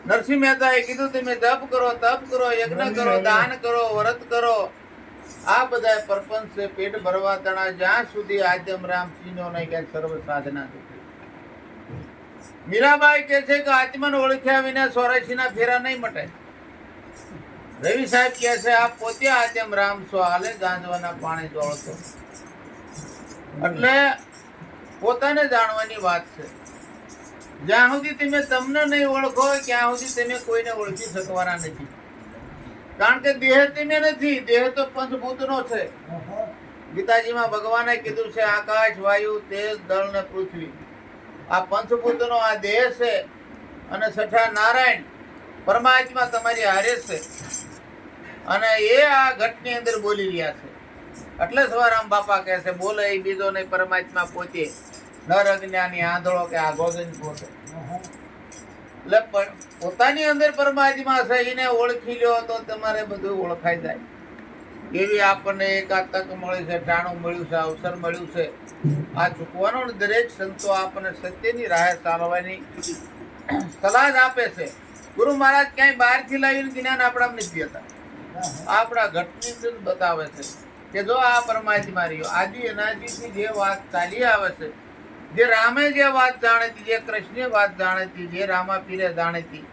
નરસિંહ મહેતાએ કીધું તમે જપ કરો, તપ કરો, યજ્ઞ કરો, દાન કરો, વ્રત કરો, આ બધા પરપંચ છે, પેટ ભરવા તણા, જ્યાં સુધી આદ્યમ રામ ચીનો નહીં કે સર્વ સાધના નથી. મીરાબાઈ કે છે કે આત્માને ઓળખ્યા વિના 84 ના ફેરા નહીં મટે. રવિ સાહેબ કે છે આ પોતે આદ્યમ રામ છો, હાલે ગાંજવાના પાણી જોડતો. એટલે પોતાને જાણવાની વાત છે. જ્યાં સુધી તમે તમને નહીં ઓળખો ત્યાં સુધી તમે કોઈને ઓળખી શકવાના નથી. કારણ કે દેહ તમે નથી, દેહ તો પંચભૂતનો છે. ગીતાજીમાં ભગવાને કીધું છે આકાશ, વાયુ, તેજ, દળ ને પૃથ્વી, આ પંચભૂતનો આ દેહ છે. અને છઠ્ઠા નારાયણ પરમાત્મા તમારી હારે છે, અને એ આ ઘટની અંદર બોલી રહ્યા છે. એટલે સવારામ બાપા કહે છે બોલે એ બીજો નહીં, પરમાત્મા પોતે, નર અજ્ઞાની આંધળો કે આગોજન પોતે. એટલે પોતાની અંદર પરમાત્મા છે, એને ઓળખી લો તો તમારે બધું ઓળખાઈ જાય. એવી આપણને એક આ તક મળી છે, ટાણું મળ્યું છે, અવસર મળ્યું છે. આ ચૂકવાનો દરેક સંતો આપણને સત્યની રાહે ચાલવાની સલાહ આપે છે. ગુરુ મહારાજ ક્યાંય બહારથી લાવીને જ્ઞાન આપણા નથી દેતા, આપણા ઘટની જ બતાવે છે કે જો આ પરમાત્મા રહ્યો. આદિ અનાદિથી જે વાત ચાલી આવે છે, જે રામે જે વાત જાણીતી, જે કૃષ્ણે વાત જાણીતી, જે રામા પીરે જાણીતી,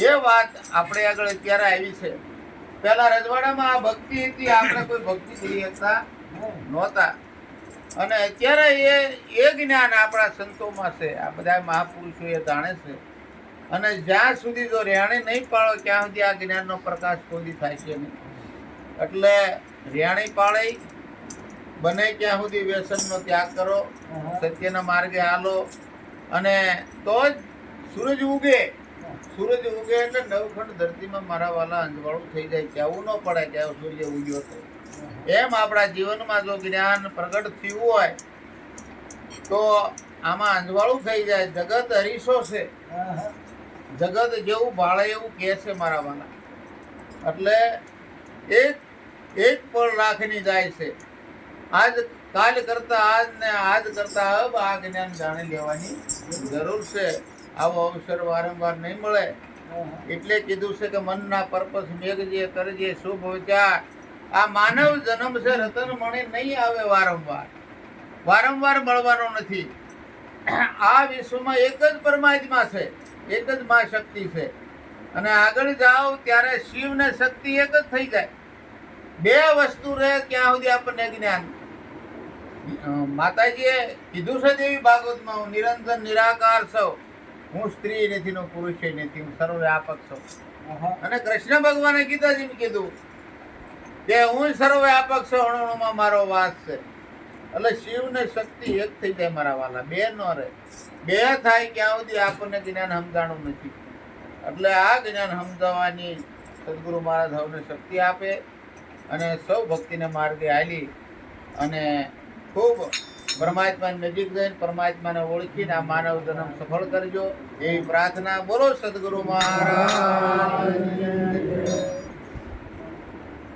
એ વાત આપણે આગળ અત્યારે આવી છે. પેલા રજવાડામાં આ ભક્તિ હતી, આપણે કોઈ ભક્તિ કરી શકતા નહોતા. અને અત્યારે એ જ્ઞાન આપણા સંતોમાં છે, આ બધા મહાપુરુષો એ જાણે છે. અને જ્યાં સુધી જો રેણી નહીં પાળો ત્યાં સુધી આ જ્ઞાનનો પ્રકાશ કોઈ થાય છે નહીં. એટલે રેણી પાળી બને ત્યાં સુધી વ્યસનનો ત્યાગ કરો, સત્યના માર્ગે હાલો, અને તો જ સૂરજ ઉગે. સૂરજ ઉગે એટલે નવખંડ ધરતીમાં મારા વાલા અંજવાળું થઈ જાય, કહેવું ન પડે કે સૂર્ય ઉગ્યો છે. એમ આપણા જીવનમાં જો જ્ઞાન પ્રગટ થયું હોય તો આમાં અંજવાળું થઈ જાય. જગત હરીશો છે, જગત જેવું ભાળે એવું કહે છે મારા વાલા. એટલે એક પણ લાખની જાય છે. આજ કાલ કરતા આજ ને આજ કરતા અબ આ જ્ઞાન જાણી લેવાની જરૂર છે. આવો અવસર વારંવાર નહીં મળે. એટલે કીધું છે કે મનના પર્પસ મેઘજે કરજે શુભ વિચાર. આ માનવ જન્મ છે, રતન મણી નહીં આવે વારંવાર, વારંવાર મળવાનો નથી. આ વિશ્વમાં એક જ પરમાત્મા છે, એક જ મા શક્તિ છે. અને આગળ જાઓ ત્યારે શિવ ને શક્તિ એક જ થઈ જાય. બે વસ્તુ રહે ક્યાં સુધી આપણને જ્ઞાન. માતાજીએ કીધું છે દેવી ભાગવતમાં, હું નિરંજન નિરાકાર છું, હું સ્ત્રી નથી ને પુરુષ નથી, હું સર્વવ્યાપક છું. અને કૃષ્ણ ભગવાને ગીતાજીને કીધું કે હું સર્વવ્યાપક છું, અણુમાં મારો વાસ છે. એટલે શિવ ને શક્તિ એક થઈ જાય મારા વાલા, બે નો રહે. બે થાય ક્યાં સુધી આપણને જ્ઞાન સમજાણું નથી. એટલે આ જ્ઞાન સમજાવવાની સદગુરુ મહારાજ સૌને શક્તિ આપે અને સૌ ભક્તિને માર્ગે હાલી અને ખૂબ પરમાત્માની નજીક જઈને પરમાત્માને ઓળખીને આ માનવ જન્મ સફળ કરજો એવી પ્રાર્થના. બોલો સદગુરુ મહારાજ.